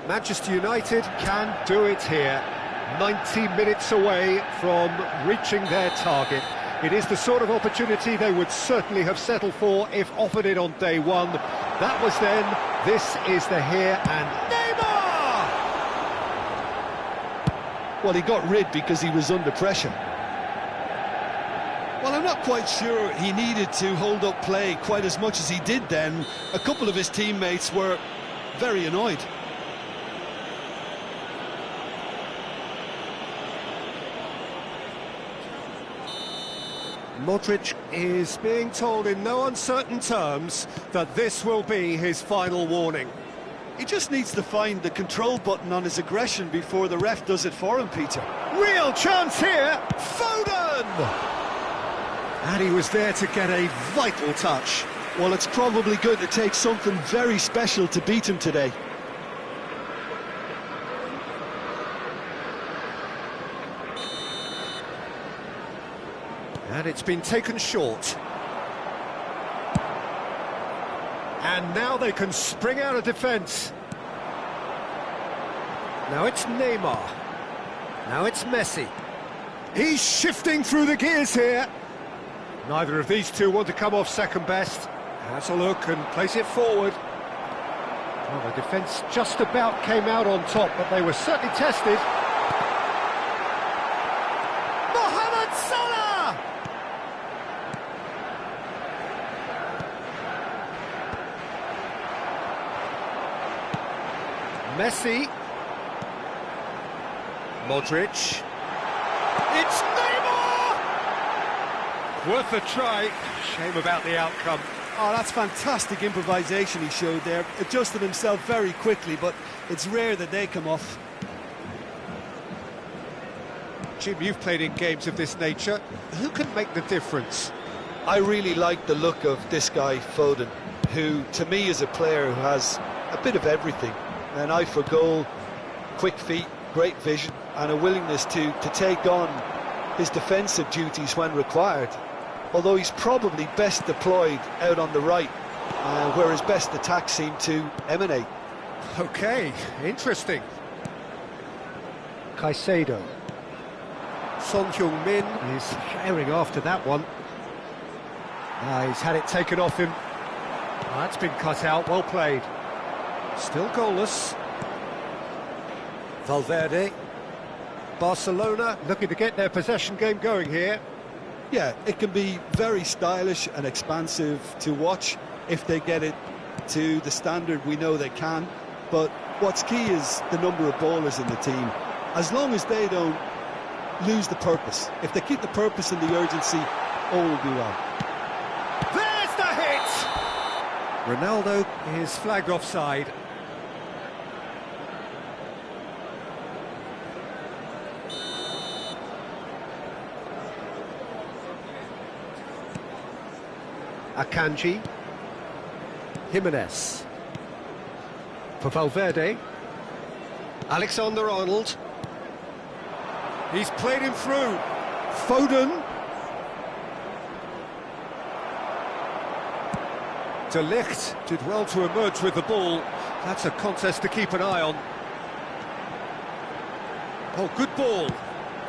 Manchester United can do it here. 90 minutes away from reaching their target. It is the sort of opportunity they would certainly have settled for if offered it on day one. That was then, this is the here, and Neymar! Well, he got rid because he was under pressure. Well, I'm not quite sure he needed to hold up play quite as much as he did then. A couple of his teammates were very annoyed. Modric is being told in no uncertain terms that this will be his final warning. He just needs to find the control button on his aggression before the ref does it for him, Peter. Real chance here, Foden! And he was there to get a vital touch. Well, it's probably going to take something very special to beat him today. And it's been taken short. And now they can spring out of defence. Now it's Neymar. Now it's Messi. He's shifting through the gears here. Neither of these two want to come off second best. Has a look and plays it forward. Well, the defence just about came out on top, but they were certainly tested. Messi. Modric. It's Neymar! Worth a try. Shame about the outcome. Oh, that's fantastic improvisation he showed there. Adjusted himself very quickly, but it's rare that they come off. Jim, you've played in games of this nature. Who can make the difference? I really like the look of this guy, Foden, who, to me, is a player who has a bit of everything. An eye for goal, quick feet, great vision, and a willingness to take on his defensive duties when required. Although he's probably best deployed out on the right, where his best attacks seem to emanate. Okay, interesting. Caicedo. Son Heung-min is firing after that one. He's had it taken off him. That's been cut out, well played. Still goalless. Valverde. Barcelona looking to get their possession game going here. Yeah, it can be very stylish and expansive to watch if they get it to the standard we know they can. But what's key is the number of ballers in the team. As long as they don't lose the purpose. If they keep the purpose and the urgency, all will be well. There's the hit! Ronaldo is flagged offside. Akanji. Jimenez. For Valverde. Alexander-Arnold. He's played him through. Foden. De Ligt did well to emerge with the ball. That's a contest to keep an eye on. Oh, good ball.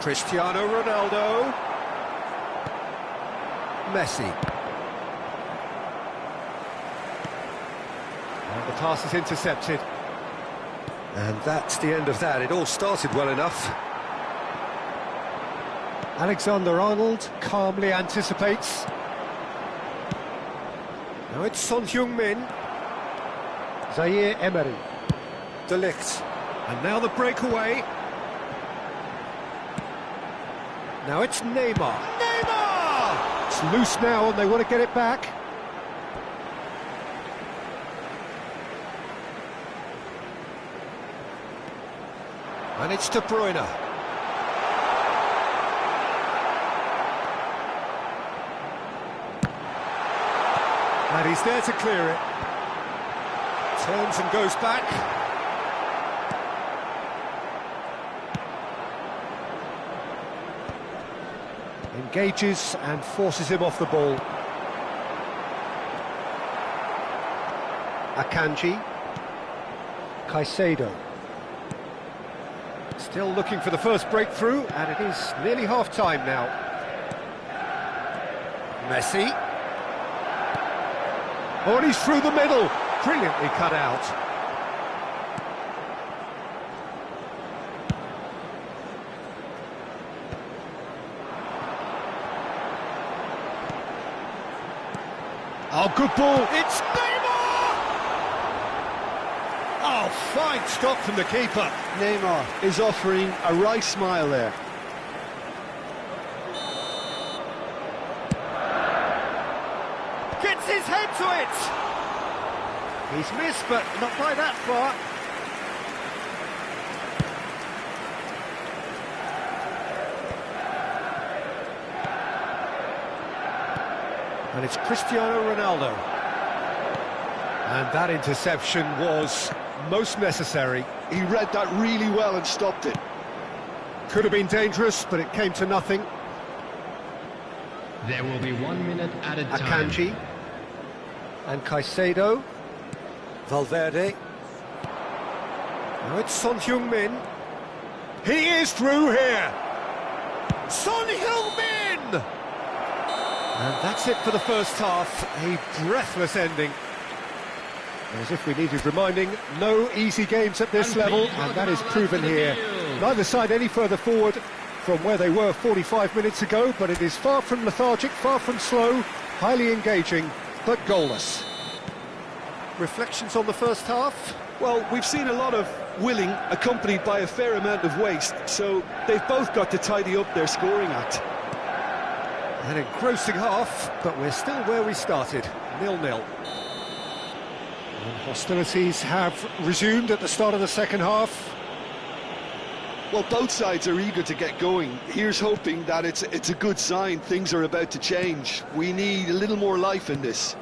Cristiano Ronaldo. Messi. And the pass is intercepted. And that's the end of that. It all started well enough. Alexander-Arnold calmly anticipates. Now it's Son Heung-min. Zaire Emery. De Ligt. And now the breakaway. Now it's Neymar. Neymar! It's loose now and they want to get it back. And it's De Bruyne. And he's there to clear it. Turns and goes back. Engages and forces him off the ball. Akanji. Caicedo. Still looking for the first breakthrough, and it is nearly half-time now. Messi. Oh, and he's through the middle. Brilliantly cut out. Oh, good ball. It's Neymar! Oh, fine stop from the keeper. Neymar is offering a right smile there. Gets his head to it! He's missed, but not by that far. And it's Cristiano Ronaldo. And that interception was most necessary. He read that really well and stopped it. Could have been dangerous, but it came to nothing. There will be 1 minute added time. Akanji. And Caicedo. Valverde. Now it's Son Heung-min. He is through here. Son Heung-min! And that's it for the first half. A breathless ending. As if we needed reminding, no easy games at this level, and that is proven here. Neither side any further forward from where they were 45 minutes ago, but it is far from lethargic, far from slow, highly engaging, but goalless. Reflections on the first half? Well, we've seen a lot of willing accompanied by a fair amount of waste, so they've both got to tidy up their scoring act. An engrossing half, but we're still where we started, 0-0. And hostilities have resumed at the start of the second half. Well, both sides are eager to get going. Here's hoping that it's a good sign. Things are about to change. We need a little more life in this.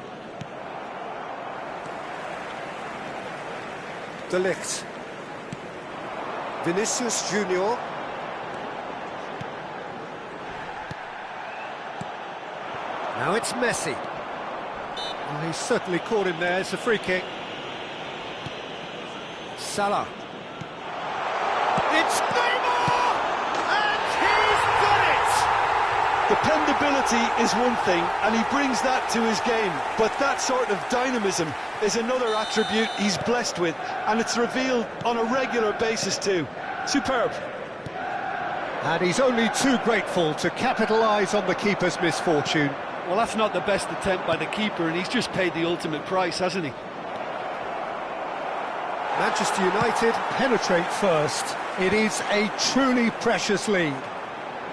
De Ligt. Vinicius Junior. Now it's Messi. Well, he's certainly caught him there. It's a free kick. Salah. It's Neymar! And he's done it! Dependability is one thing, and he brings that to his game. But that sort of dynamism is another attribute he's blessed with, and it's revealed on a regular basis too. Superb. And he's only too grateful to capitalise on the keeper's misfortune. Well, that's not the best attempt by the keeper, and he's just paid the ultimate price, hasn't he? Manchester United penetrate first. It is a truly precious lead.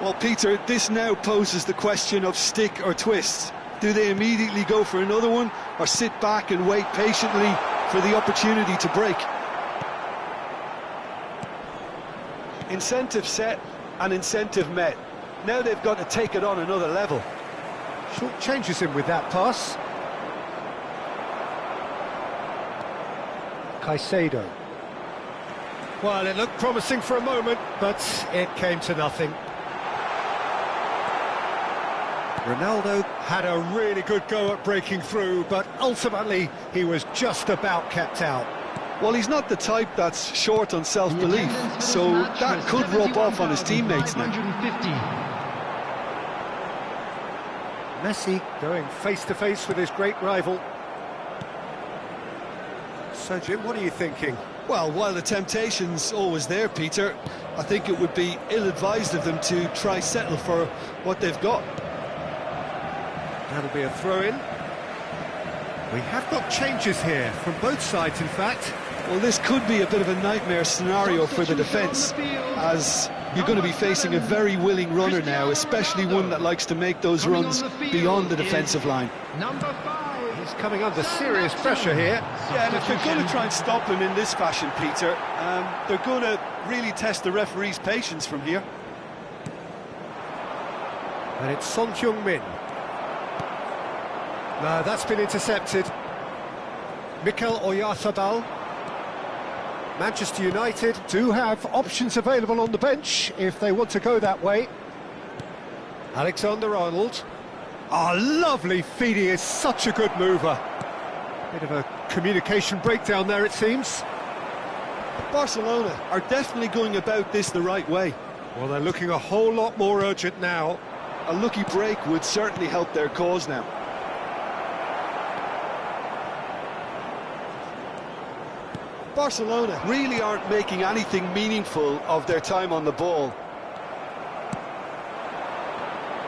Well, Peter, this now poses the question of stick or twist. Do they immediately go for another one, or sit back and wait patiently for the opportunity to break? Incentive set and incentive met. Now they've got to take it on another level. Short changes him with that pass. Caicedo. Well, it looked promising for a moment, but it came to nothing. Ronaldo had a really good go at breaking through, but ultimately he was just about kept out. Well, he's not the type that's short on self-belief, so that could rub off on his teammates now. Messi going face-to-face with his great rival. So, Jim, what are you thinking? Well, while the temptation's always there, Peter, I think it would be ill-advised of them to try settle for what they've got. That'll be a throw-in. We have got changes here, from both sides, in fact. Well, this could be a bit of a nightmare scenario for the defence, as you're going to be facing a very willing runner now, especially one that likes to make those runs beyond the defensive line. Number 5. He's coming under serious pressure here. Yeah, and if they're going to try and stop him in this fashion, Peter, they're going to really test the referee's patience from here. And it's Son Heung-min. No, that's been intercepted. Mikel Oyarzabal. Manchester United do have options available on the bench if they want to go that way. Alexander-Arnold. Oh, lovely feed. He is such a good mover. Bit of a communication breakdown there, it seems. Barcelona are definitely going about this the right way. Well, they're looking a whole lot more urgent now. A lucky break would certainly help their cause now. Barcelona really aren't making anything meaningful of their time on the ball.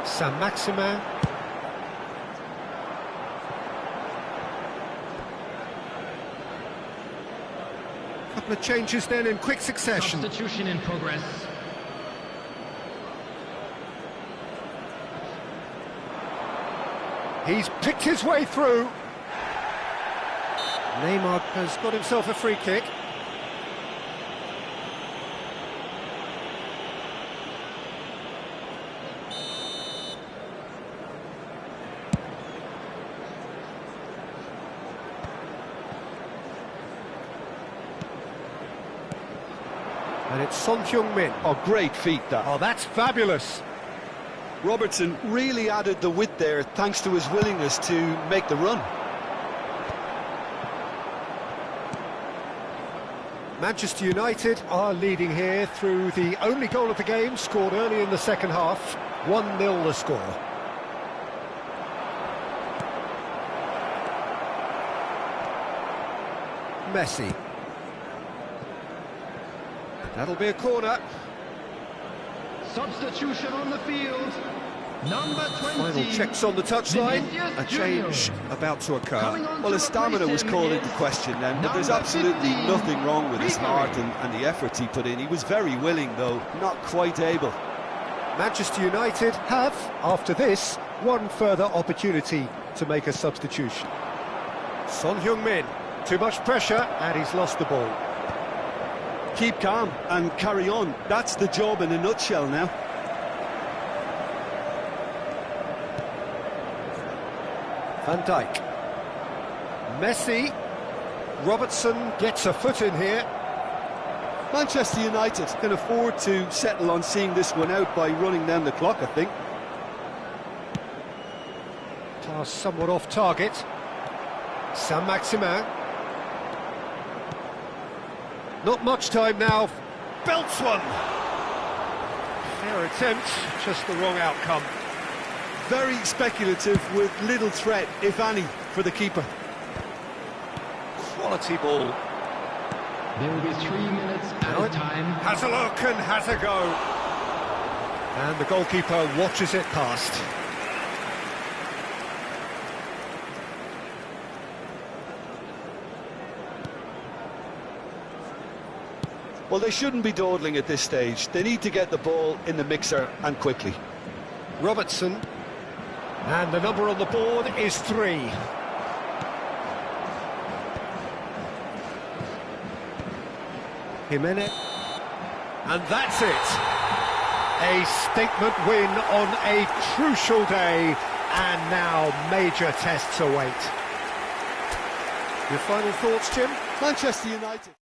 Saint-Maximin. Couple of changes then in quick succession. Substitution in progress. He's picked his way through. Neymar has got himself a free kick. And it's Son Heung-min. Oh, great feat that. Oh, that's fabulous. Robertson really added the width there thanks to his willingness to make the run. Manchester United are leading here through the only goal of the game, scored early in the second half. 1-0 the score. Messi. That'll be a corner. Substitution on the field. Number 20. Final checks on the touchline. A change about to occur. Well, his stamina was called into question then, but there's absolutely nothing wrong with his heart and the efforts he put in. He was very willing, though, not quite able. Manchester United have, after this, one further opportunity to make a substitution. Son Heung-min, too much pressure, and he's lost the ball. Keep calm and carry on. That's the job in a nutshell now. Van Dijk. Messi. Robertson gets a foot in here. Manchester United can afford to settle on seeing this one out by running down the clock, I think. Pass somewhat off target. Saint-Maximin. Not much time now. Belts one. Fair attempt, just the wrong outcome. Very speculative with little threat, if any, for the keeper. Quality ball. There will be 3 minutes added time. Has a look and has a go. And the goalkeeper watches it past. Well, they shouldn't be dawdling at this stage. They need to get the ball in the mixer and quickly. Robertson. And the number on the board is 3. Jimenez. And that's it. A statement win on a crucial day, and now major tests await. Your final thoughts, Jim? Manchester United.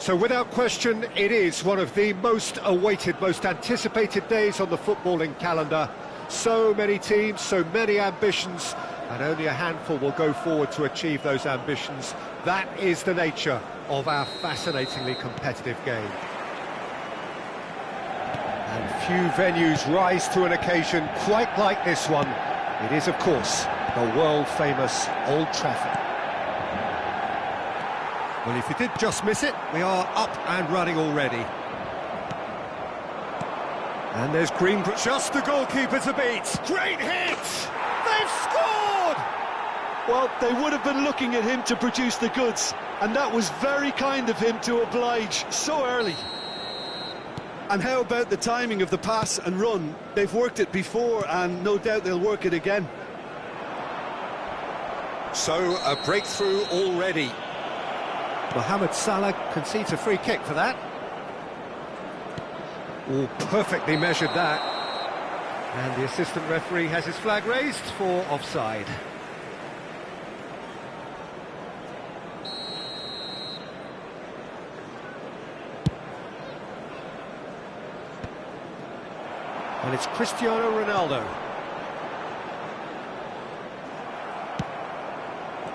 So without question, it is one of the most awaited, most anticipated days on the footballing calendar. So many teams, so many ambitions, and only a handful will go forward to achieve those ambitions. That is the nature of our fascinatingly competitive game. And few venues rise to an occasion quite like this one. It is, of course, the world-famous Old Trafford. Well, if you did just miss it, we are up and running already. And there's green, just the goalkeeper to beat. Great hit! They've scored! Well, they would have been looking at him to produce the goods, and that was very kind of him to oblige so early. And how about the timing of the pass and run? They've worked it before, and no doubt they'll work it again. So, a breakthrough already. Mohamed Salah concedes a free kick for that. Oh, perfectly measured that. And the assistant referee has his flag raised for offside. And it's Cristiano Ronaldo.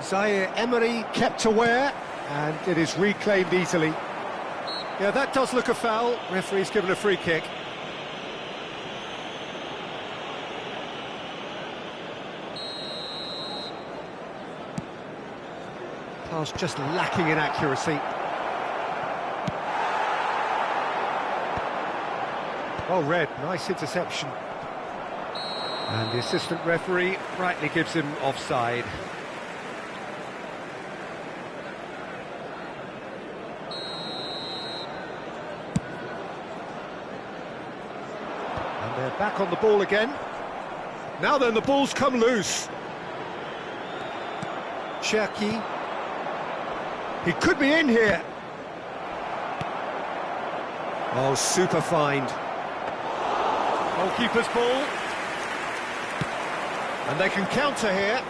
Zaire Emery kept aware, and it is reclaimed easily. Yeah, that does look a foul. Referee's given a free kick. Pass just lacking in accuracy. Well read, nice interception. And the assistant referee rightly gives him offside. And they're back on the ball again. Now then, the ball's come loose. Cherki. He could be in here. Oh, super find. Goalkeeper's ball. And they can counter here.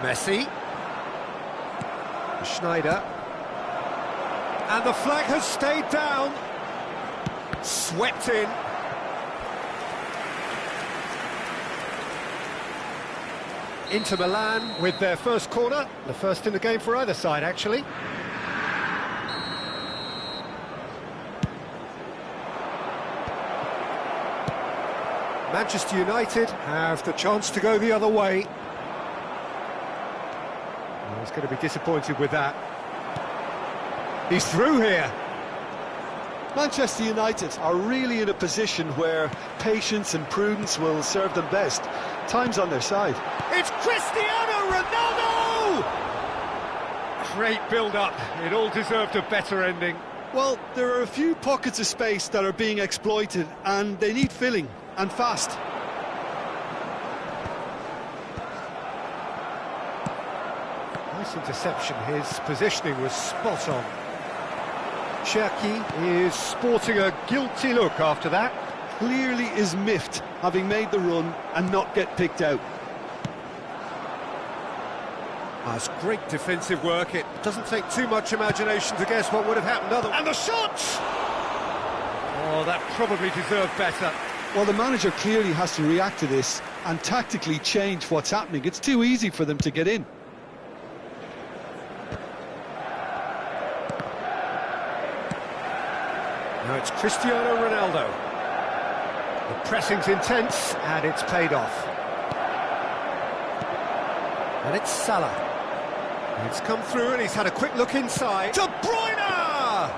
Messi. Schneider. And the flag has stayed down. Swept in. Inter Milan with their first corner. The first in the game for either side, actually. Manchester United have the chance to go the other way. Well, he's going to be disappointed with that. He's through here. Manchester United are really in a position where patience and prudence will serve them best. Time's on their side. It's Cristiano Ronaldo! Great build-up. It all deserved a better ending. Well, there are a few pockets of space that are being exploited, and they need filling, and fast. Nice interception. His positioning was spot on. Cherki is sporting a guilty look after that. Clearly is miffed, having made the run and not get picked out. That's great defensive work. It doesn't take too much imagination to guess what would have happened otherwise. And the shot! Oh, that probably deserved better. Well, the manager clearly has to react to this and tactically change what's happening. It's too easy for them to get in. Now it's Cristiano Ronaldo. The pressing's intense, and it's paid off. And it's Salah. It's come through, and he's had a quick look inside. De Bruyne!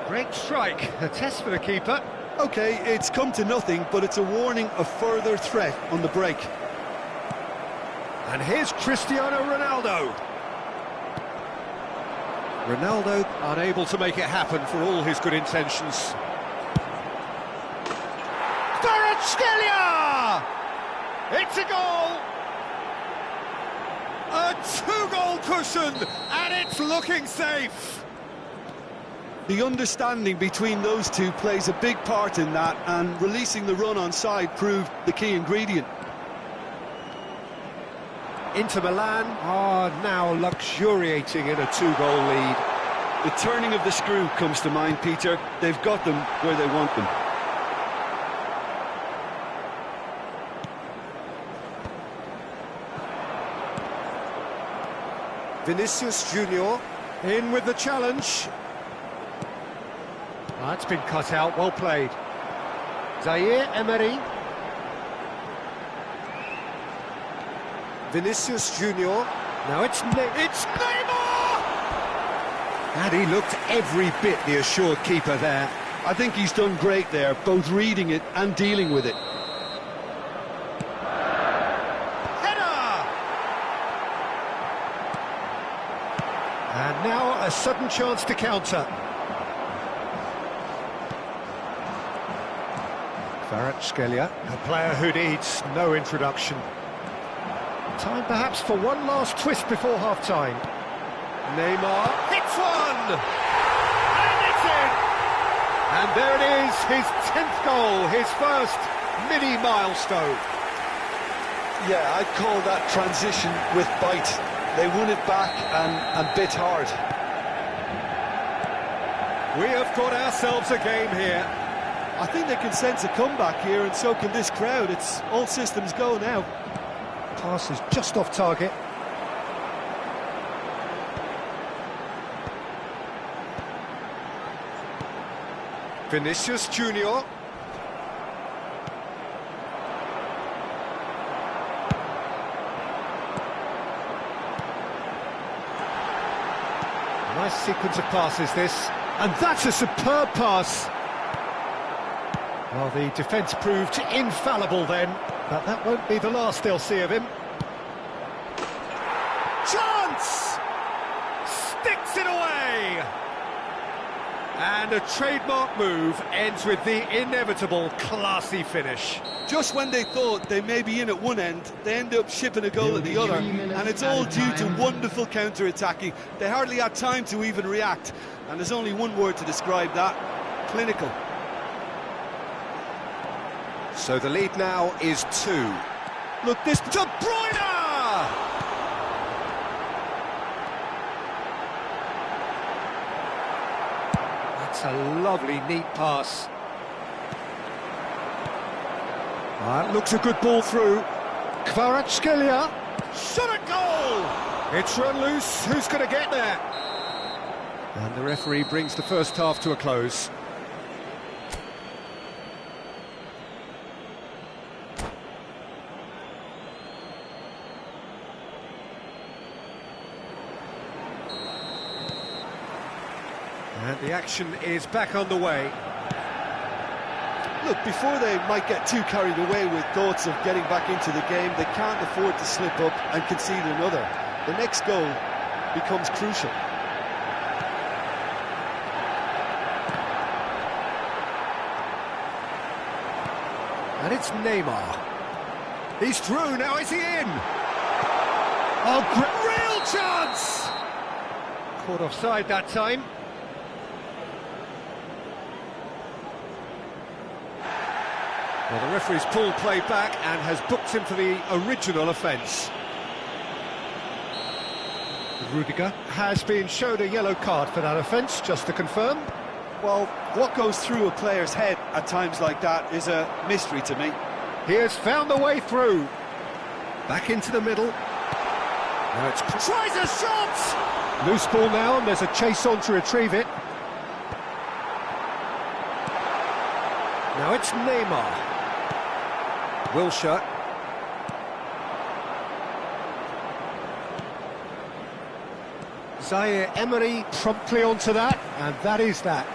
Great strike. A test for the keeper. OK, it's come to nothing, but it's a warning of further threat on the break. And here's Cristiano Ronaldo. Ronaldo unable to make it happen for all his good intentions. Kvaratskhelia! It's a goal! A two-goal cushion, and it's looking safe! The understanding between those two plays a big part in that, and releasing the run on side proved the key ingredient. Inter Milan are now luxuriating in a 2-goal lead. The turning of the screw comes to mind, Peter. They've got them where they want them. Vinicius Junior in with the challenge. That's been cut out, well played. Zaire Emery. Vinicius Junior. Now it's Neymar! And he looked every bit the assured keeper there. I think he's done great there, both reading it and dealing with it. Header! And now a sudden chance to counter. Kvaratskhelia, a player who needs no introduction. Time perhaps for one last twist before half-time. Neymar hits one! And it's in! And there it is, his 10th goal, his first mini-milestone. Yeah, I'd call that transition with bite. They won it back and bit hard. We have got ourselves a game here. I think they can sense a comeback here, and so can this crowd. It's all systems go now. Pass is just off target. Vinicius Junior. Nice sequence of passes this, and that's a superb pass. Well, the defence proved infallible then, but that won't be the last they'll see of him. Chance! Sticks it away! And a trademark move ends with the inevitable classy finish. Just when they thought they may be in at one end, they end up shipping a goal at the other, and it's all due to wonderful counter-attacking. They hardly had time to even react, and there's only one word to describe that: clinical. So the lead now is 2. Look, this De Bruyne! That's a lovely, neat pass. That looks a good ball through. Kvaratskhelia. Shot at goal! It's run loose. Who's going to get there? And the referee brings the first half to a close. And the action is back on the way. Look, before they might get too carried away with thoughts of getting back into the game, they can't afford to slip up and concede another. The next goal becomes crucial. And it's Neymar. He's through, now is he in? Oh, real chance! Caught offside that time. Well, the referee's pulled play back and has booked him for the original offence. Rudiger has been shown a yellow card for that offence, just to confirm. Well, what goes through a player's head at times like that is a mystery to me. He has found the way through. Back into the middle. Now it's... Tries a shot! Loose ball now, and there's a chase on to retrieve it. Now it's Neymar. Wilshere. Zaire Emery promptly onto that, and that is that.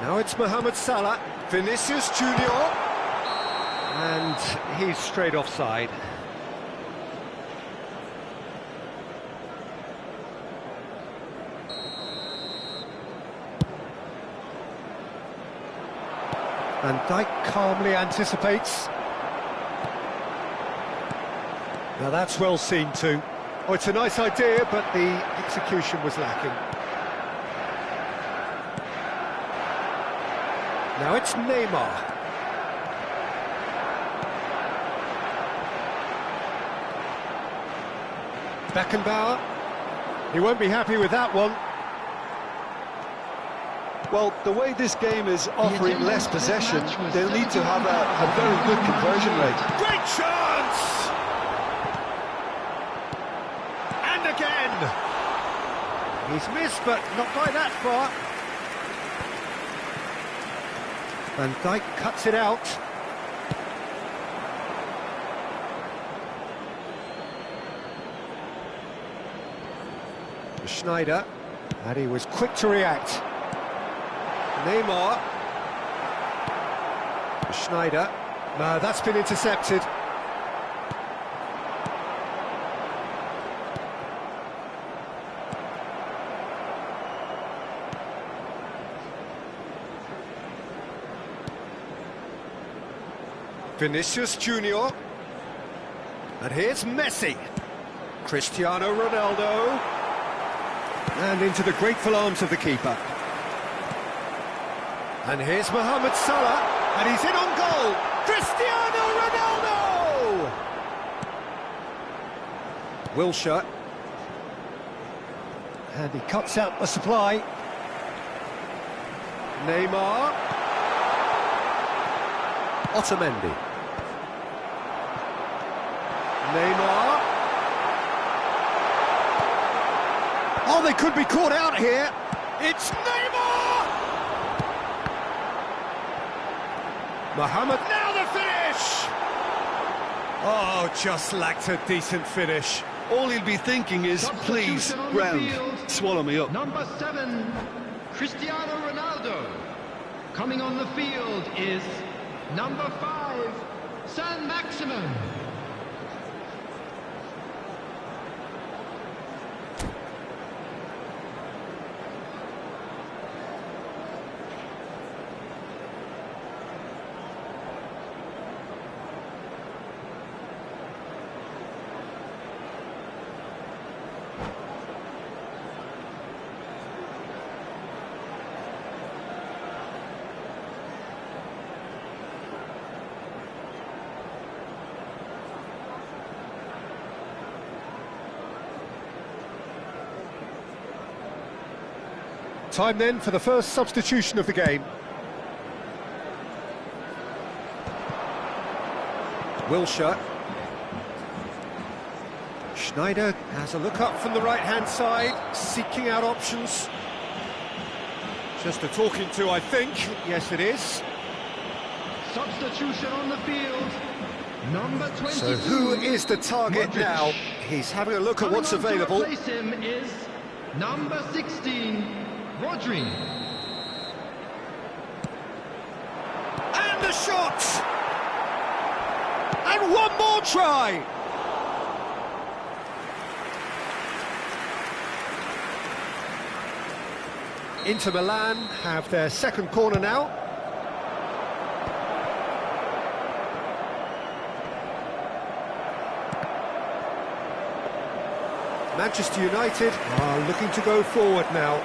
Now it's Mohamed Salah, Vinicius Junior, and he's straight offside. Van Dijk calmly anticipates. Now that's well seen too. Oh, it's a nice idea, but the execution was lacking. Now it's Neymar. Beckenbauer. He won't be happy with that one. Well, the way this game is offering less possession, they'll need to have a very good conversion rate. Great chance! And again! He's missed, but not by that far. Van Dijk cuts it out. Schneider, and he was quick to react. Neymar. Schneider. No, that's been intercepted. Vinicius Junior. And here's Messi. Cristiano Ronaldo. And into the grateful arms of the keeper. And here's Mohamed Salah, and he's in on goal. Cristiano Ronaldo! Wilshere. And he cuts out the supply. Neymar. Otamendi. Neymar. Oh, they could be caught out here. It's Neymar! Mohamed, now the finish! Oh, just lacked a decent finish. All he'll be thinking is, please, ground, swallow me up. Number 7, Cristiano Ronaldo. Coming on the field is number 5, Saint-Maximin. Time then for the first substitution of the game. Wilshere. Schneider has a look up from the right-hand side, seeking out options. Just a talking to, I think. Yes, it is. Substitution on the field. Number 22. So who is the target Modric. now? He's having a look at what's Coming on available. to replace him is number 16, Rodri. And the shot! And one more try! Inter Milan have their second corner now. Manchester United are looking to go forward now.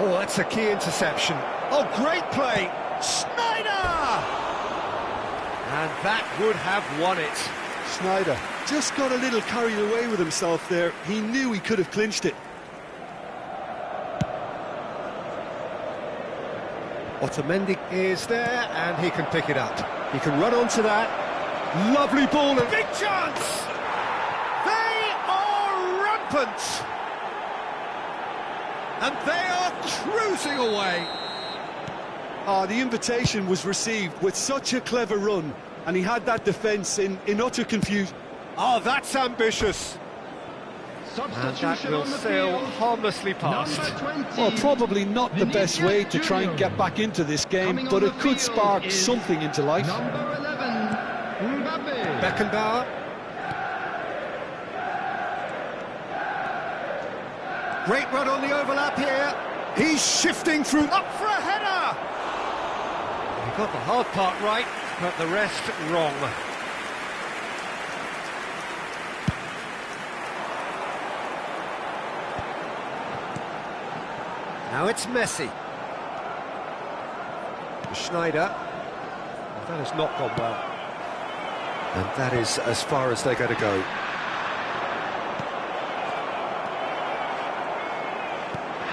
Oh, that's a key interception. Oh, great play! Schneider! And that would have won it. Schneider Just got a little carried away with himself there. He knew he could have clinched it. Otamendi is there, and he can pick it up. He can run onto that. Lovely ball and big chance! They are rampant! And they are cruising away. The invitation was received with such a clever run, and he had that defence in utter confusion. Oh, that's ambitious. And that Substitution will on the sail field. harmlessly past. Number 20. Well, probably not the best Vinicius way to try and Junior. get back into this game, Coming but on it the could field spark is something into life. Number 11, Mbappe. Beckenbauer. Great run on the overlap here. He's shifting through, up for a header. He got the hard part right, but the rest wrong. Now it's Messi. Schneider. That has not gone well. And that is as far as they're going to go.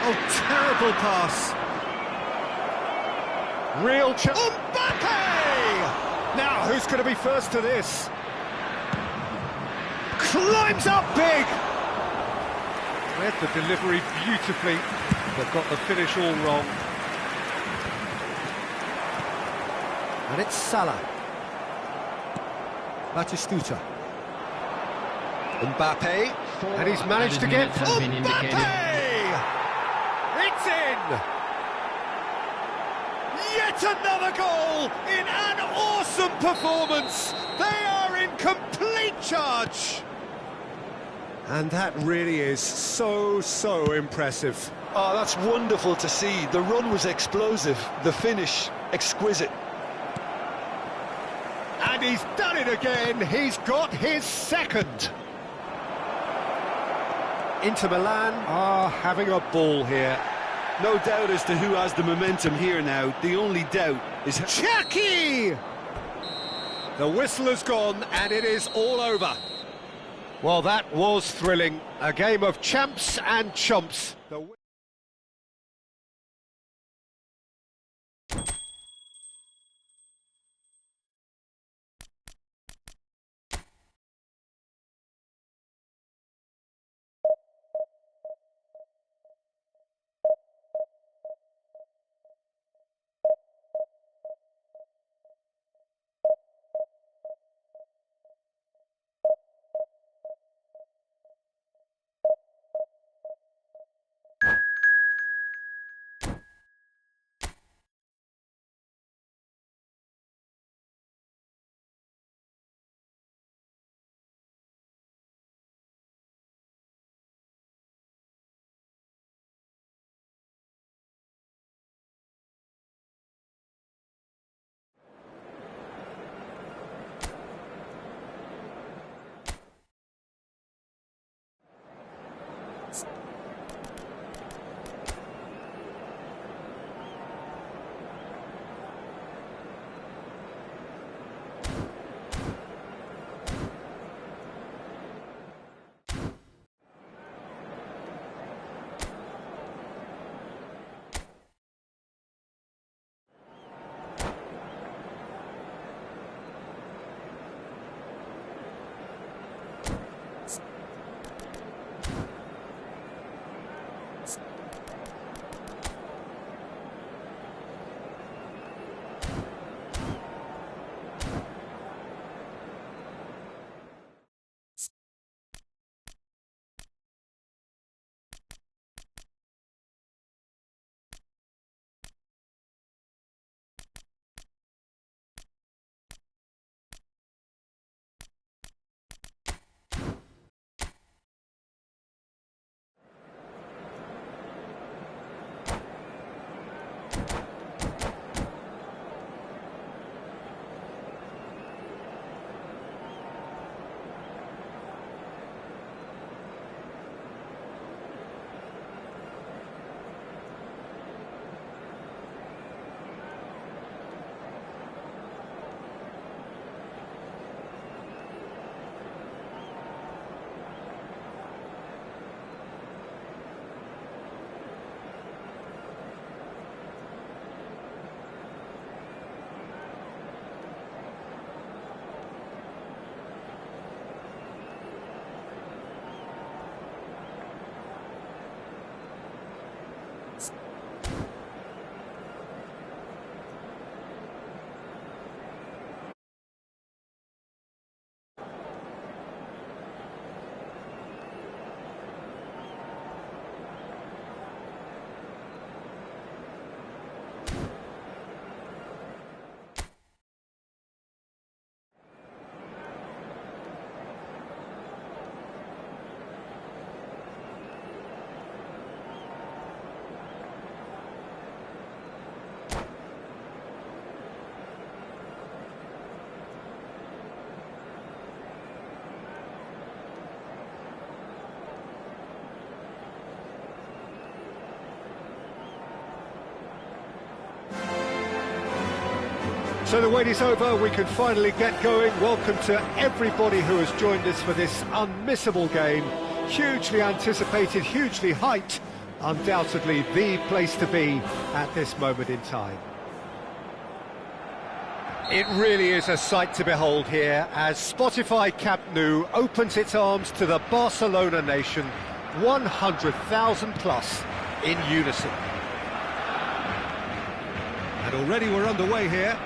Oh, terrible pass. Real chance. Mbappe! Now, who's going to be first to this? Climbs up big! Read the delivery beautifully, but got the finish all wrong. And it's Salah. Batistuta. Mbappe. And he's managed to get... Mbappe! It's in! Yet another goal in an awesome performance! They are in complete charge! And that really is so impressive. Oh, that's wonderful to see. The run was explosive, the finish exquisite. And he's done it again. He's got his second. Inter Milan are having a ball here. No doubt as to who has the momentum here now. The only doubt is... Chucky! The whistle has gone and it is all over. Well, that was thrilling. A game of champs and chumps. So the wait is over, we can finally get going. Welcome to everybody who has joined us for this unmissable game. Hugely anticipated, hugely hyped, undoubtedly the place to be at this moment in time. It really is a sight to behold here as Spotify Camp Nou opens its arms to the Barcelona nation, 100,000 plus in unison. And already we're underway here.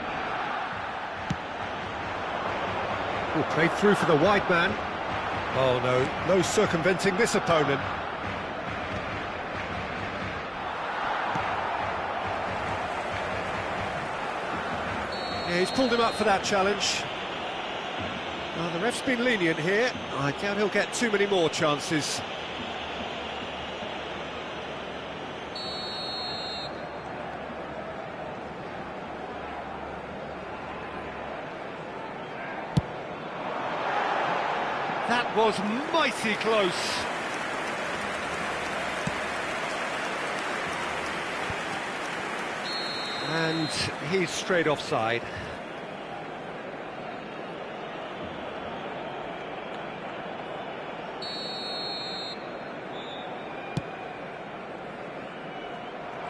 Oh, played through for the wide man. Oh no circumventing this opponent. Yeah, he's pulled him up for that challenge. Well, the ref's been lenient here. I doubt he'll get too many more chances. That was mighty close. And he's straight offside.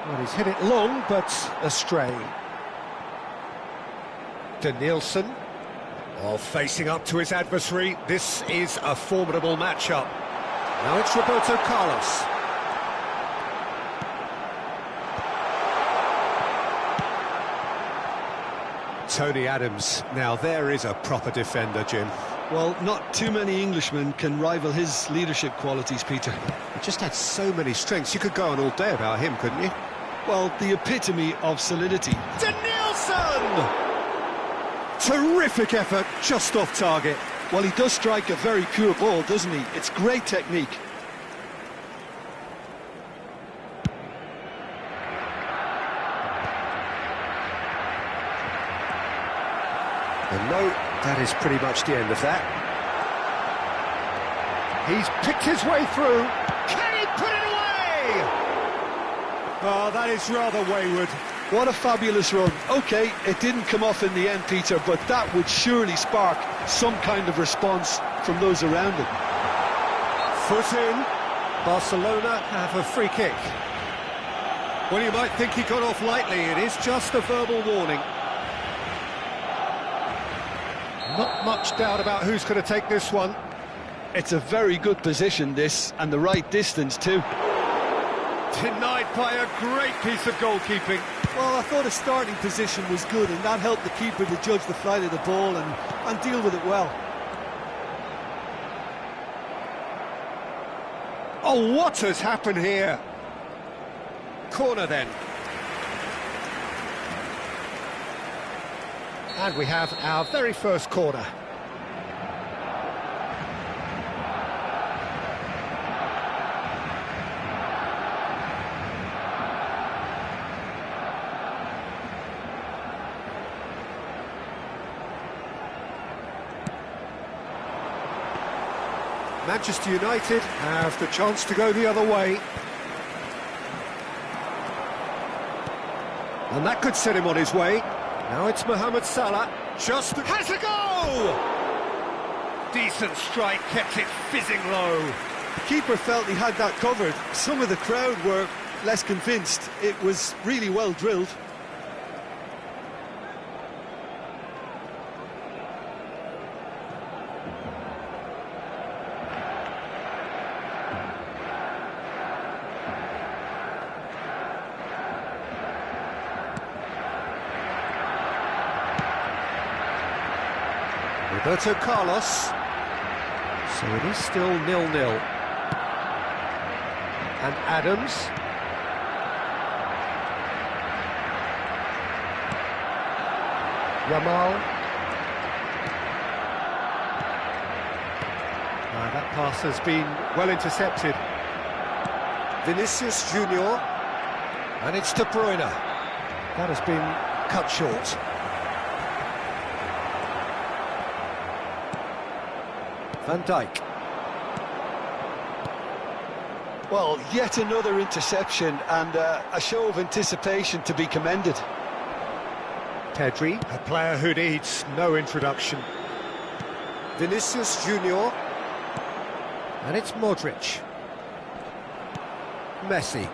Well, he's hit it long, but astray. Danielson. Oh, facing up to his adversary. This is a formidable matchup. Now it's Roberto Carlos. Tony Adams. Now there is a proper defender, Jim. Well, not too many Englishmen can rival his leadership qualities, Peter. He just had so many strengths. You could go on all day about him, couldn't you? Well, the epitome of solidity. Danielson! Terrific effort, just off target. Well, he does strike a very pure ball, doesn't he? It's great technique. And no, that is pretty much the end of that. He's picked his way through. Can he put it away? Oh, that is rather wayward. What a fabulous run. OK, it didn't come off in the end, Peter, but that would surely spark some kind of response from those around him. Foot in. Barcelona have a free kick. Well, you might think he got off lightly. It is just a verbal warning. Not much doubt about who's going to take this one. It's a very good position, this, and the right distance, too. Denied by a great piece of goalkeeping. Well, I thought his starting position was good, and that helped the keeper to judge the flight of the ball and deal with it well. Oh, what has happened here? Corner then. And we have our very first corner. Manchester United have the chance to go the other way. And that could set him on his way. Now it's Mohamed Salah, just has a go! Decent strike, kept it fizzing low. The keeper felt he had that covered. Some of the crowd were less convinced. It was really well drilled. Roberto Carlos. So it is still 0-0. And Adams. Yamal. That pass has been well intercepted. Vinicius Junior. And it's De Bruyne. That has been cut short. Van Dijk. Well, yet another interception and a show of anticipation to be commended. Pedri, a player who needs no introduction. Vinicius Junior. And it's Modric. Messi.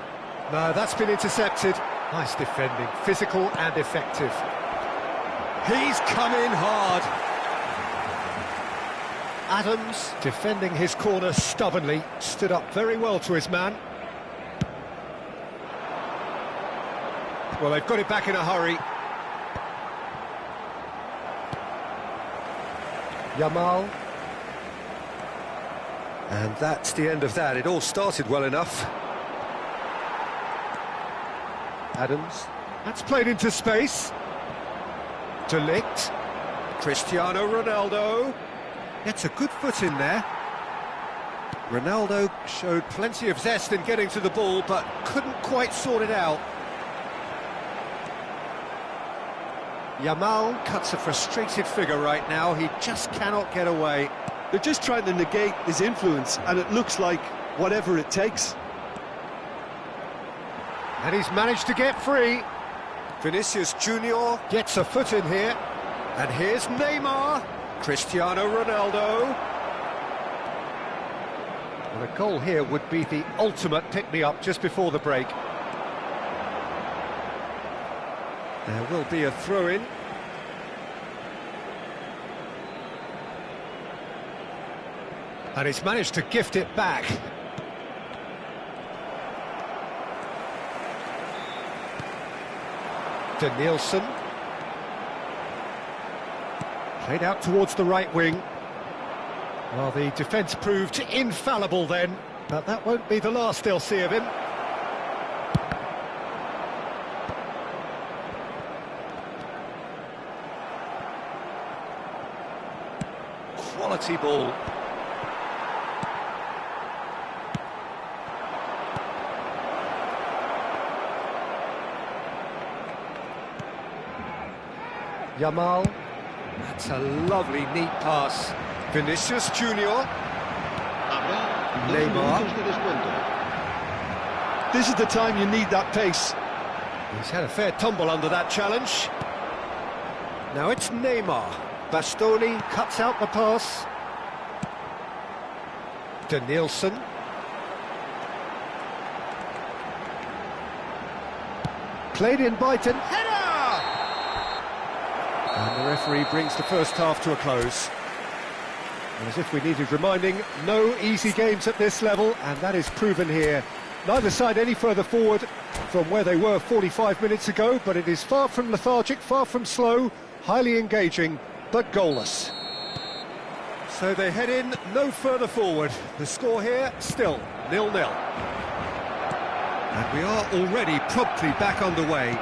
No, that's been intercepted. Nice defending, physical and effective. He's come in hard. Adams, defending his corner stubbornly, stood up very well to his man. Well, they've got it back in a hurry. Yamal. And that's the end of that. It all started well enough. Adams. That's played into space. De Ligt. Cristiano Ronaldo. Gets a good foot in there. Ronaldo showed plenty of zest in getting to the ball, but couldn't quite sort it out. Yamal cuts a frustrated figure right now. He just cannot get away. They're just trying to negate his influence, and it looks like whatever it takes. And he's managed to get free. Vinicius Junior gets a foot in here. And here's Neymar. Cristiano Ronaldo. Well, a goal here would be the ultimate pick-me-up just before the break. There will be a throw-in. And he's managed to gift it back. Danielson. Played out towards the right wing. Well, the defence proved infallible then, but that won't be the last they'll see of him. Quality ball. Yamal. That's a lovely, neat pass. Vinicius Junior. Neymar. This is the time you need that pace. He's had a fair tumble under that challenge. Now it's Neymar. Bastoni cuts out the pass. Danielson. Played in by Header! And the referee brings the first half to a close. And as if we needed reminding, no easy games at this level, and that is proven here. Neither side any further forward from where they were 45 minutes ago, but it is far from lethargic, far from slow, highly engaging, but goalless. So they head in no further forward. The score here, still 0-0. And we are already promptly back underway.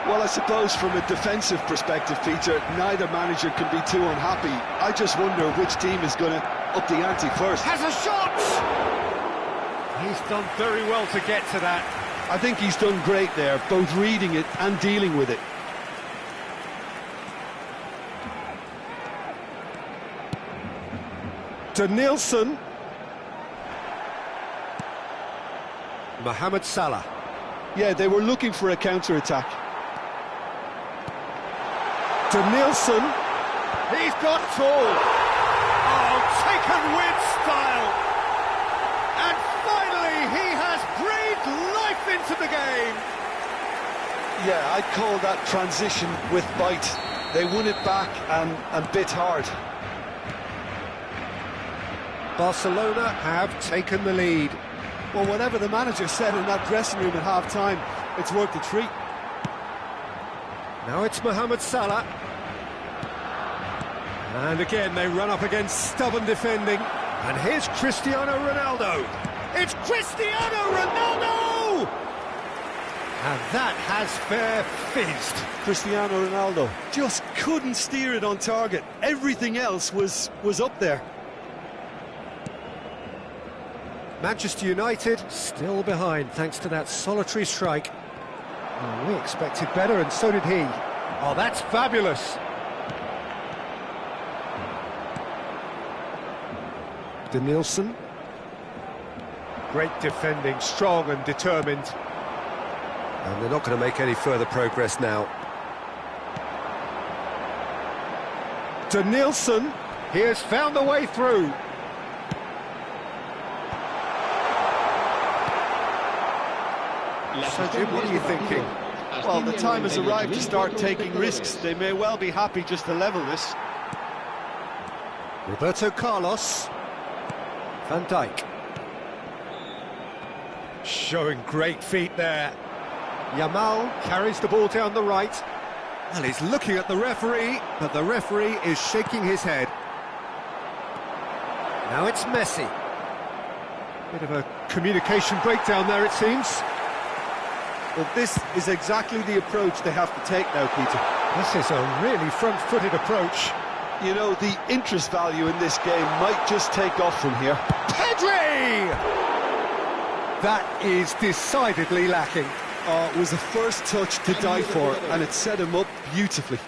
Well, I suppose from a defensive perspective, Peter, neither manager can be too unhappy. I just wonder which team is going to up the ante first. Has a shot! He's done very well to get to that. I think he's done great there, both reading it and dealing with it. Danielson. Mohamed Salah. Yeah, they were looking for a counter-attack. Danielson. He's got it all. Oh, taken with style. And finally, he has breathed life into the game. Yeah, I'd call that transition with bite. They won it back and bit hard. Barcelona have taken the lead. Well, whatever the manager said in that dressing room at half-time, it's worth the treat. Now it's Mohamed Salah. And again, they run up against stubborn defending. And here's Cristiano Ronaldo. It's Cristiano Ronaldo! And that has fair fizzed. Cristiano Ronaldo just couldn't steer it on target. Everything else was up there. Manchester United still behind thanks to that solitary strike. Well, we expected better, and so did he. Oh, that's fabulous. Danielson. Great defending, strong and determined. And they're not going to make any further progress now. Danielson. He has found a way through. So, Jim, what are you thinking? Well, the time has arrived to start taking risks. They may well be happy just to level this. Roberto Carlos. Van Dijk. Showing great feet there. Yamal carries the ball down the right. Well, he's looking at the referee, but the referee is shaking his head. Now it's Messi. Bit of a communication breakdown there, it seems. Well, this is exactly the approach they have to take now, Peter. This is a really front-footed approach. You know, the interest value in this game might just take off from here. Pedri! That is decidedly lacking. It was a first touch to die for, and it set him up beautifully.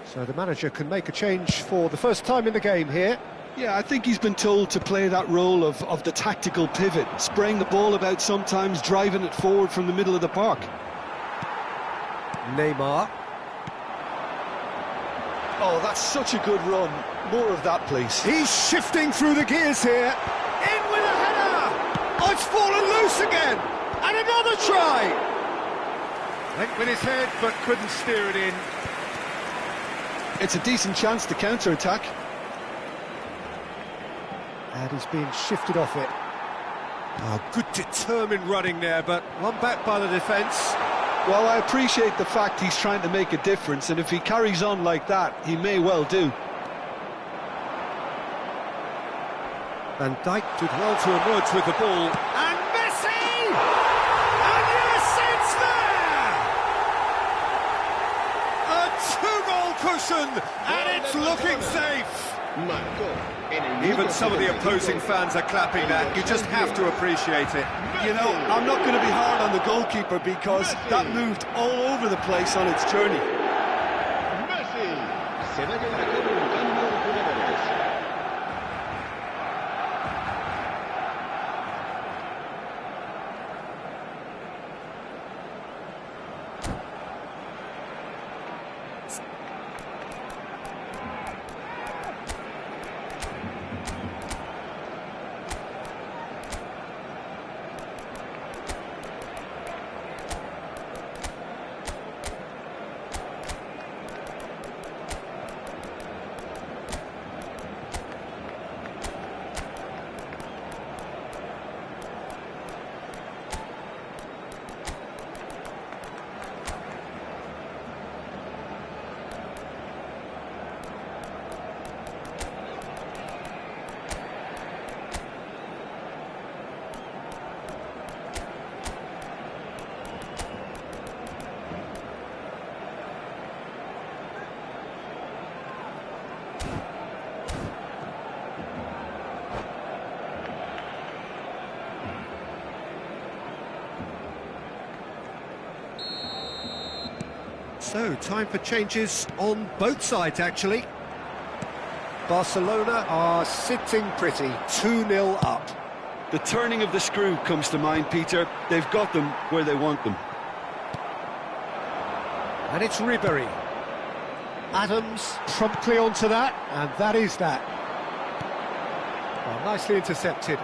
So the manager can make a change for the first time in the game here. Yeah, I think he's been told to play that role of the tactical pivot, spraying the ball about sometimes, driving it forward from the middle of the park. Neymar. Oh, that's such a good run. More of that, please. He's shifting through the gears here. In with a header! Oh, it's fallen loose again! And another try! Went with his head, but couldn't steer it in. It's a decent chance to counter-attack. And he's being shifted off it. Oh, good determined running there, but one back by the defence. Well, I appreciate the fact he's trying to make a difference, and if he carries on like that, he may well do. Van Dijk did well to emerge with the ball. And Messi! And yes, it's there! A two-goal cushion, and it's looking safe. Even some of the opposing fans are clapping that. You just have to appreciate it. You know, I'm not going to be hard on the goalkeeper because that moved all over the place on its journey. So, time for changes on both sides, actually. Barcelona are sitting pretty, 2-0 up. The turning of the screw comes to mind, Peter. They've got them where they want them. And it's Ribery. Adams promptly onto that, and that is that. Well, nicely intercepted.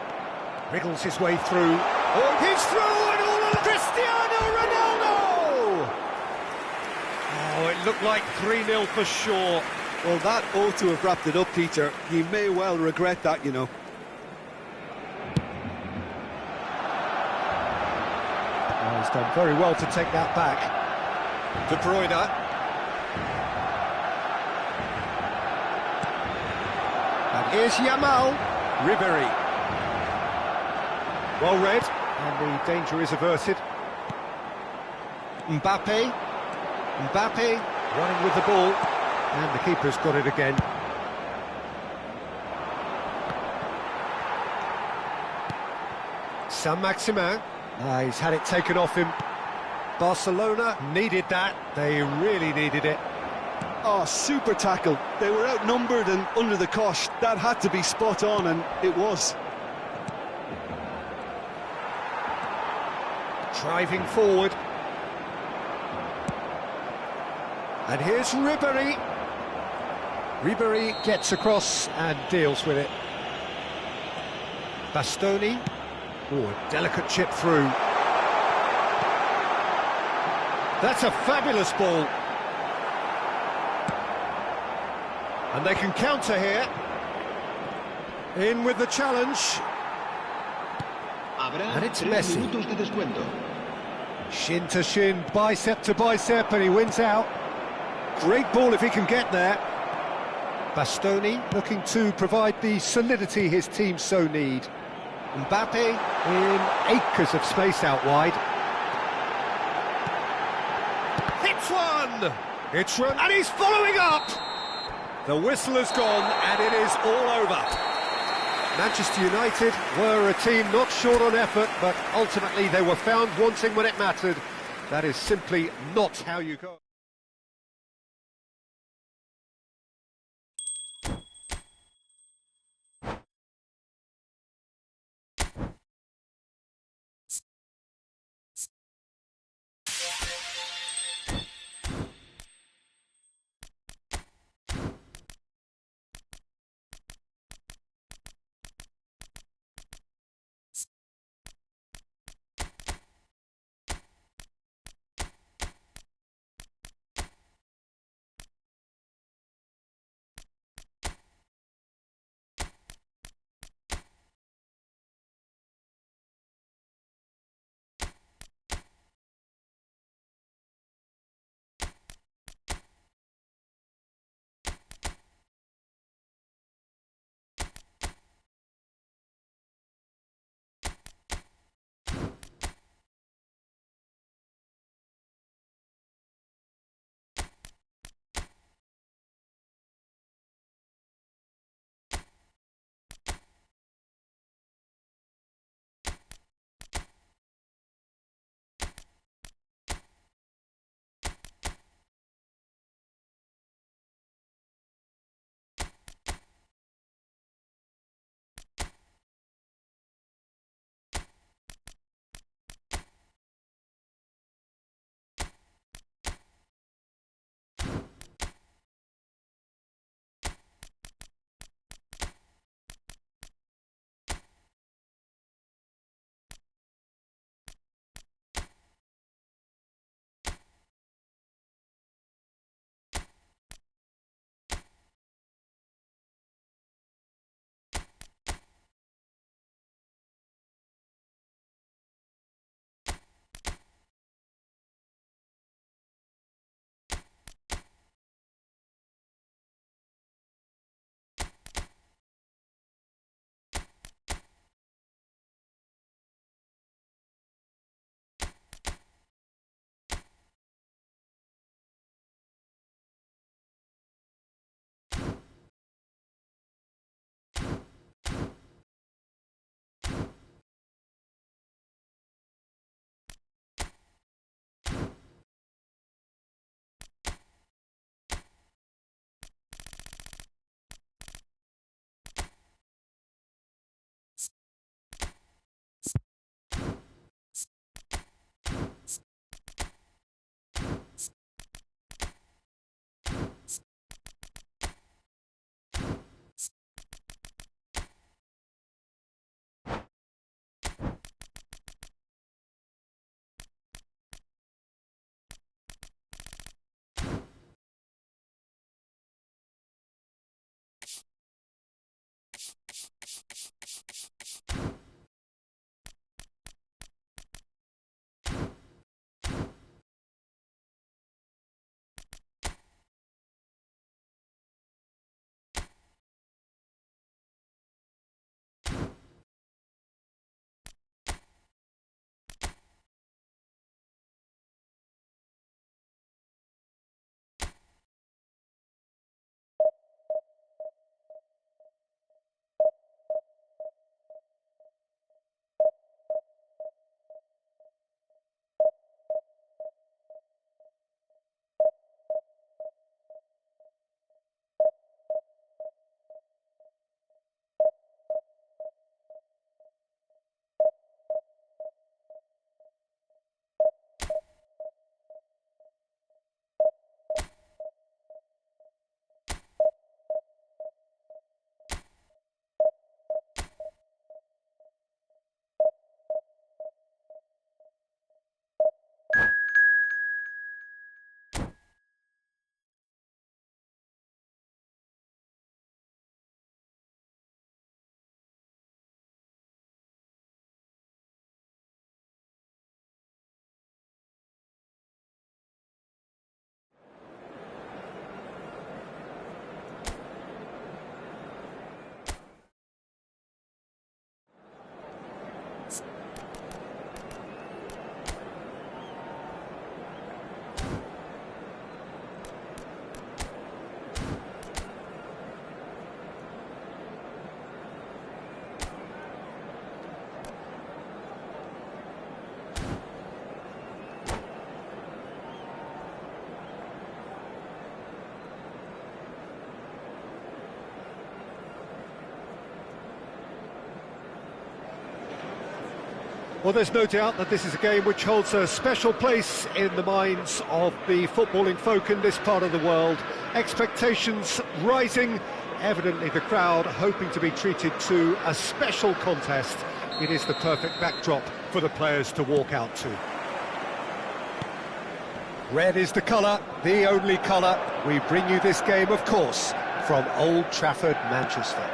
Wriggles his way through. Oh, he's through, and all of Cristiano Ronaldo! Oh, it looked like 3-0 for sure. Well, that ought to have wrapped it up, Peter. He may well regret that, you know. Oh, he's done very well to take that back. De Bruyne. And here's Yamal. Ribery. Well read, and the danger is averted. Mbappe running with the ball, and the keeper's got it again. Saint-Maximin. He's had it taken off him. Barcelona needed that. They really needed it. Oh, super tackle. They were outnumbered and under the cosh. That had to be spot on, and it was. Driving forward. And here's Ribery. Ribery gets across and deals with it. Bastoni. Oh, a delicate chip through. That's a fabulous ball. And they can counter here. In with the challenge. And it's Messi. Shin to shin, bicep to bicep, and he wins out. Great ball if he can get there. Bastoni looking to provide the solidity his team so need. Mbappe in acres of space out wide. Hits one! It's run, and he's following up! The whistle has gone, and it is all over. Manchester United were a team not short on effort, but ultimately they were found wanting when it mattered. That is simply not how you go. Well, there's no doubt that this is a game which holds a special place in the minds of the footballing folk in this part of the world. Expectations rising, evidently the crowd hoping to be treated to a special contest. It is the perfect backdrop for the players to walk out to. Red is the colour, the only colour. We bring you this game, of course, from Old Trafford, Manchester.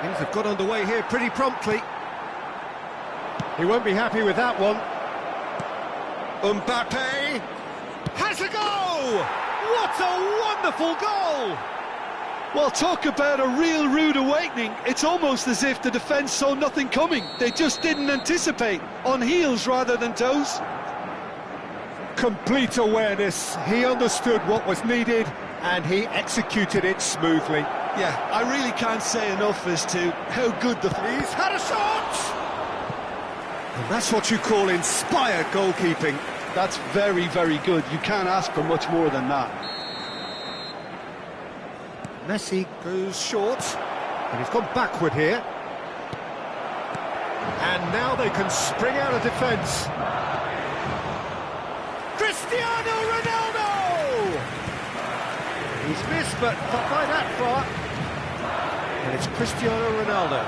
Things have got underway here pretty promptly. He won't be happy with that one. Mbappe has a goal! What a wonderful goal! Well, talk about a real rude awakening. It's almost as if the defence saw nothing coming. They just didn't anticipate, on heels rather than toes. Complete awareness. He understood what was needed and he executed it smoothly. Yeah, I really can't say enough as to how good the... He's had a shot! And that's what you call inspired goalkeeping. That's very, very good. You can't ask for much more than that. Messi goes short, and he's gone backward here. And now they can spring out of defence. Cristiano Ronaldo! He's missed, but not by that far. And it's Cristiano Ronaldo.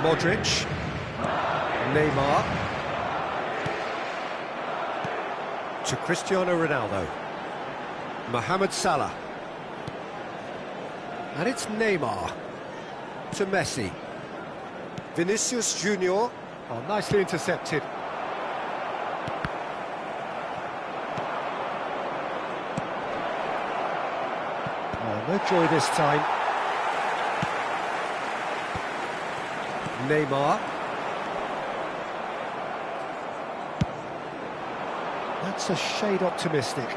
Modric, Neymar, to Cristiano Ronaldo, Mohamed Salah, and it's Neymar, to Messi, Vinicius Junior, oh, nicely intercepted. Oh, no joy this time. Neymar. That's a shade optimistic.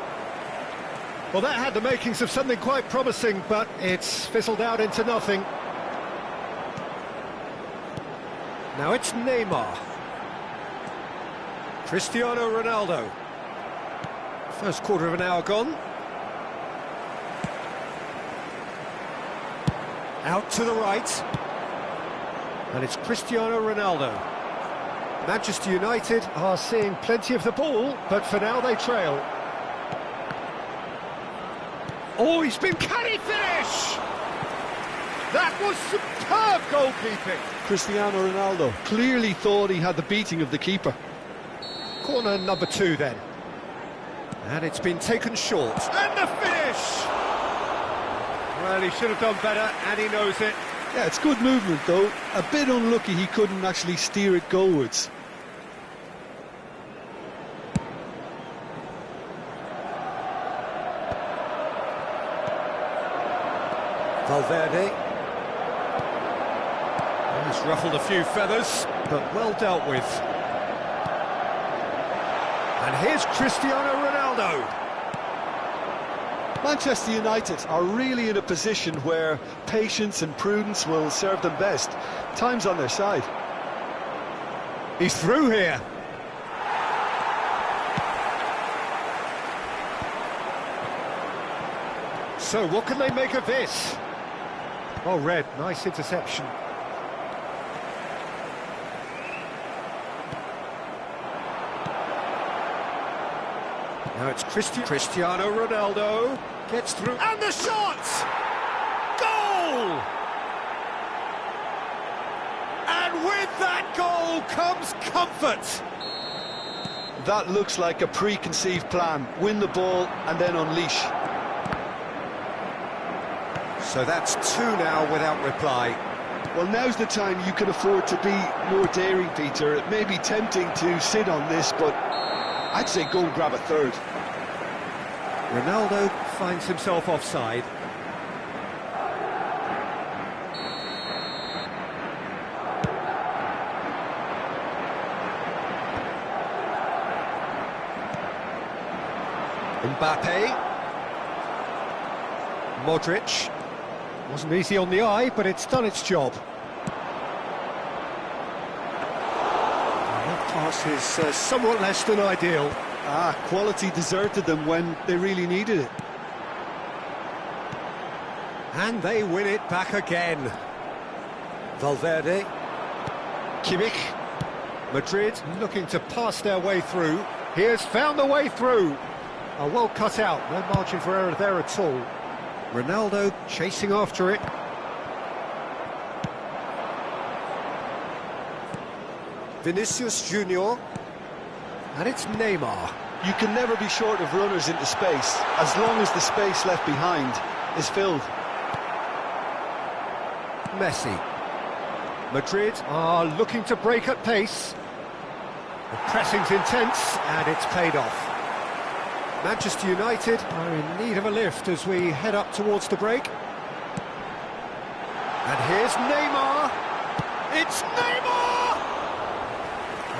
Well, that had the makings of something quite promising, but it's fizzled out into nothing. Now it's Neymar. Cristiano Ronaldo. First quarter of an hour gone. Out to the right. And it's Cristiano Ronaldo. Manchester United are seeing plenty of the ball, but for now they trail. Oh, he's been... Can he finish? That was superb goalkeeping. Cristiano Ronaldo clearly thought he had the beating of the keeper. Corner number 2 then. And it's been taken short. And the finish! Well, he should have done better, and he knows it. Yeah, it's good movement though. A bit unlucky he couldn't actually steer it goalwards. Valverde. He's ruffled a few feathers, but well dealt with. And here's Cristiano Ronaldo. Manchester United are really in a position where patience and prudence will serve them best. Time's on their side. He's through here. So what can they make of this? Oh, red, nice interception. Now it's Cristiano Ronaldo. Gets through, and the shot! Goal! And with that goal comes comfort. That looks like a preconceived plan. Win the ball and then unleash. So that's 2 now without reply. Well, now's the time you can afford to be more daring, Peter. It may be tempting to sit on this, but I'd say go and grab a third. Ronaldo finds himself offside. Mbappe. Modric. Wasn't easy on the eye, but it's done its job. That pass is somewhat less than ideal. Quality deserted them when they really needed it. And they win it back again. Valverde. Kimmich. Madrid looking to pass their way through. He has found the way through. Oh, well cut out, no margin for error there at all. Ronaldo chasing after it. Vinicius Junior. And it's Neymar. You can never be short of runners into space, as long as the space left behind is filled. Messi. Madrid are looking to break at pace. The pressing's intense, and it's paid off. Manchester United are in need of a lift as we head up towards the break. And here's Neymar. It's Neymar!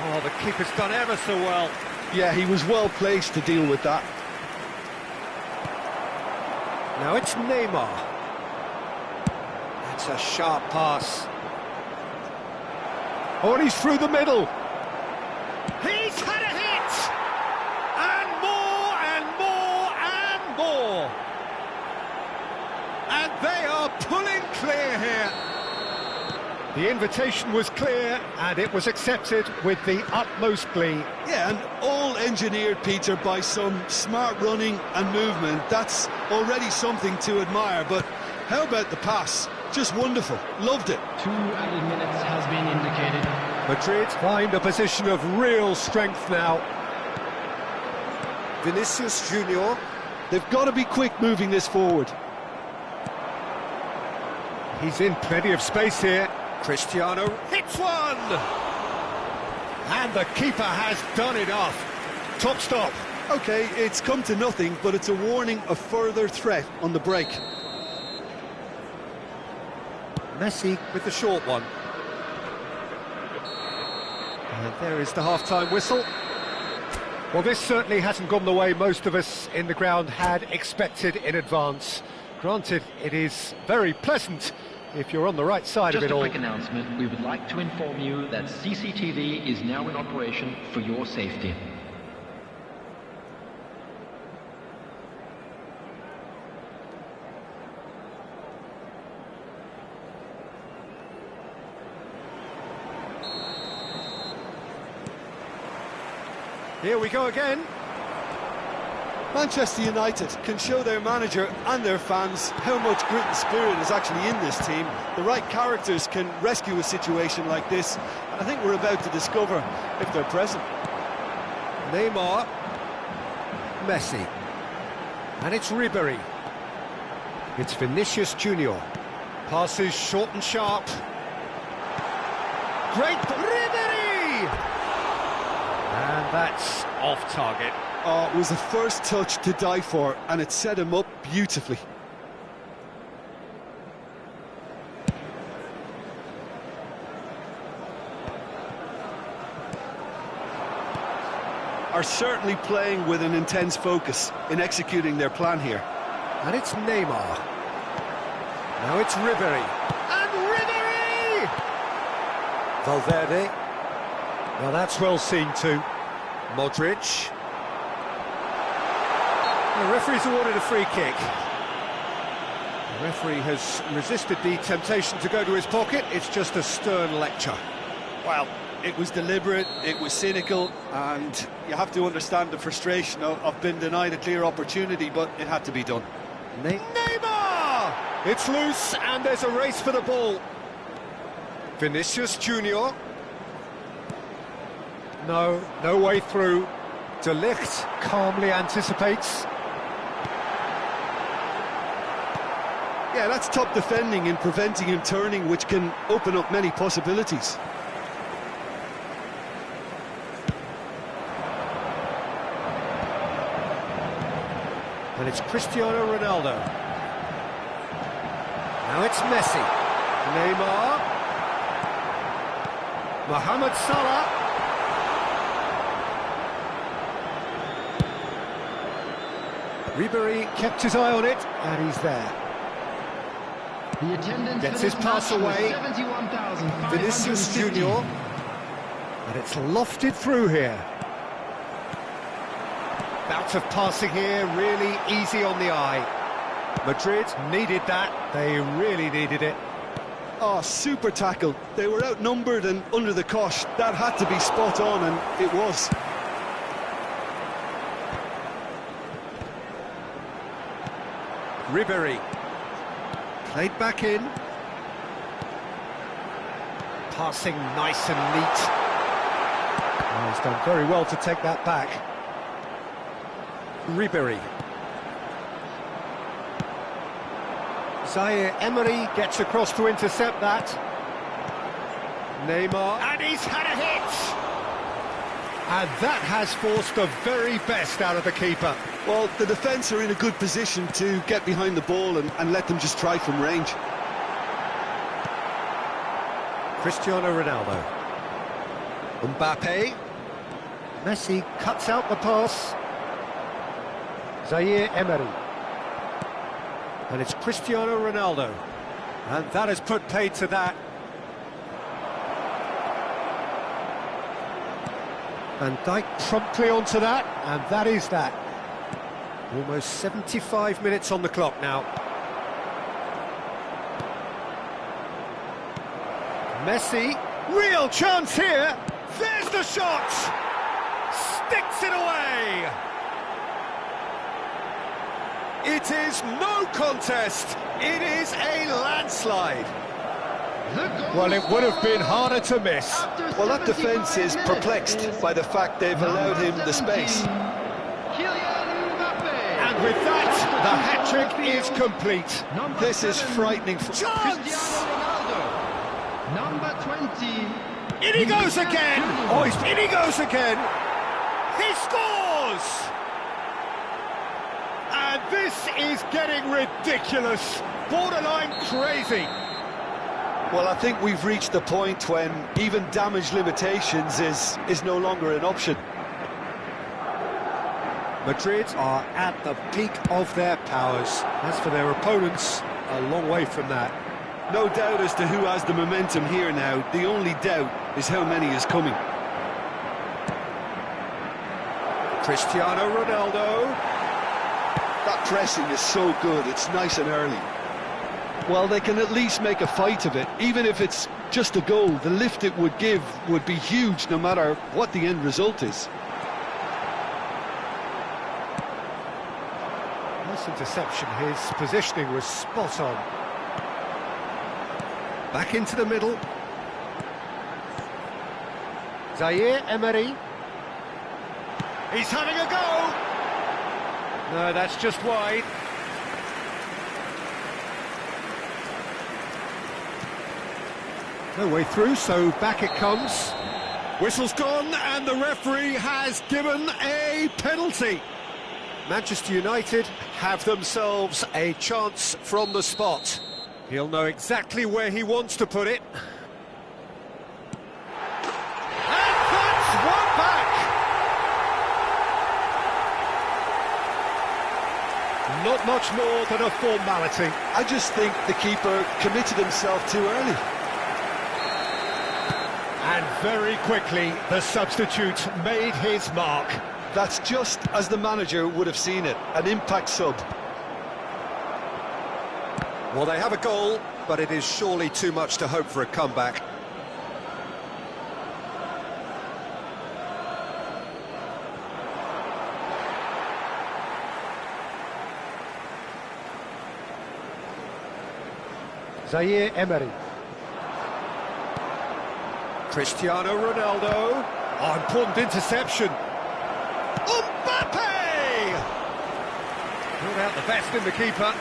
Oh, the keeper's done ever so well. Yeah, he was well placed to deal with that. Now it's Neymar. That's a sharp pass. Oh, and he's through the middle. He's had a hit! And more, and more, and more! And they are pulling clear here. The invitation was clear, and it was accepted with the utmost glee. Yeah, and all engineered, Peter, by some smart running and movement. That's already something to admire, but how about the pass? Just wonderful. Loved it. 2 added minutes has been indicated. Madrid find a position of real strength now. Vinicius Junior. They've got to be quick moving this forward. He's in plenty of space here. Cristiano hits one! And the keeper has done it off. Top stop. OK, it's come to nothing, but it's a warning of further threat on the break. Messi with the short one. And there is the half-time whistle. Well, this certainly hasn't gone the way most of us in the ground had expected in advance. Granted, it is very pleasant if you're on the right side of it all. Just a quick announcement. We would like to inform you that CCTV is now in operation for your safety. Here we go again. Manchester United can show their manager and their fans how much grit and spirit is actually in this team. The right characters can rescue a situation like this, and I think we're about to discover if they're present. Neymar. Messi. And it's Ribery. It's Vinicius Junior. Passes short and sharp. Great Ribery! And that's off target. Oh, it was the first touch to die for, and it set him up beautifully. Are certainly playing with an intense focus in executing their plan here. And it's Neymar. Now it's Ribery. And Ribery! Valverde. Well, that's well seen too. Modric. The referee's awarded a free kick. The referee has resisted the temptation to go to his pocket. It's just a stern lecture. Well, it was deliberate, it was cynical, and you have to understand the frustration of being denied a clear opportunity, but it had to be done. Neymar! It's loose, and there's a race for the ball. Vinicius Junior. No way through. De Ligt calmly anticipates. Yeah, that's top defending in preventing him turning, which can open up many possibilities. And it's Cristiano Ronaldo. Now it's Messi. Neymar. Mohamed Salah. Ribery kept his eye on it, and he's there. The attendance Gets for his this pass match was away. 71,550. Vinicius Junior. And it's lofted through here. Bout of passing here, really easy on the eye. Madrid needed that, they really needed it. Oh, super tackle. They were outnumbered and under the cosh. That had to be spot on, and it was. Ribery. Played back in. Passing nice and neat. Oh, he's done very well to take that back. Ribery. Zaire Emery gets across to intercept that. Neymar, and he's had a hit! And that has forced the very best out of the keeper. Well, the defence are in a good position to get behind the ball and let them just try from range. Cristiano Ronaldo. Mbappe. Messi cuts out the pass. Zaire Emery. And it's Cristiano Ronaldo. And that has put paid to that. Van Dijk promptly onto that, and that is that. Almost 75 minutes on the clock now. Messi, real chance here. There's the shot. Sticks it away. It is no contest. It is a landslide. Well, it would have been harder to miss. Well, that defence is perplexed by the fact they've allowed him the space. And with that, the hat-trick is complete. This is frightening. Chance! Number 20. In he goes again! Oh, in he goes again! He scores! And this is getting ridiculous. Borderline crazy. Well, I think we've reached the point when even damage limitations is no longer an option. Madrid are at the peak of their powers. As for their opponents, a long way from that. No doubt as to who has the momentum here now. The only doubt is how many is coming. Cristiano Ronaldo. That pressing is so good, it's nice and early. Well, they can at least make a fight of it. Even if it's just a goal, the lift it would give would be huge no matter what the end result is. Nice interception. His positioning was spot on. Back into the middle. Zaire Emery. He's having a go! No, that's just wide. No way through, so back it comes. Whistle's gone, and the referee has given a penalty. Manchester United have themselves a chance from the spot. He'll know exactly where he wants to put it. And that's one back! Not much more than a formality. I just think the keeper committed himself too early. And very quickly, the substitute made his mark. That's just as the manager would have seen it, an impact sub. Well, they have a goal, but it is surely too much to hope for a comeback. Zaire Emery. Cristiano Ronaldo. Oh, important interception. Mbappe! Pulled out the best in the keeper.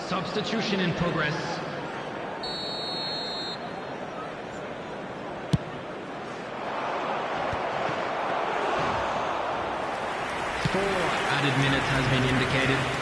Substitution in progress. 4 added minutes has been indicated.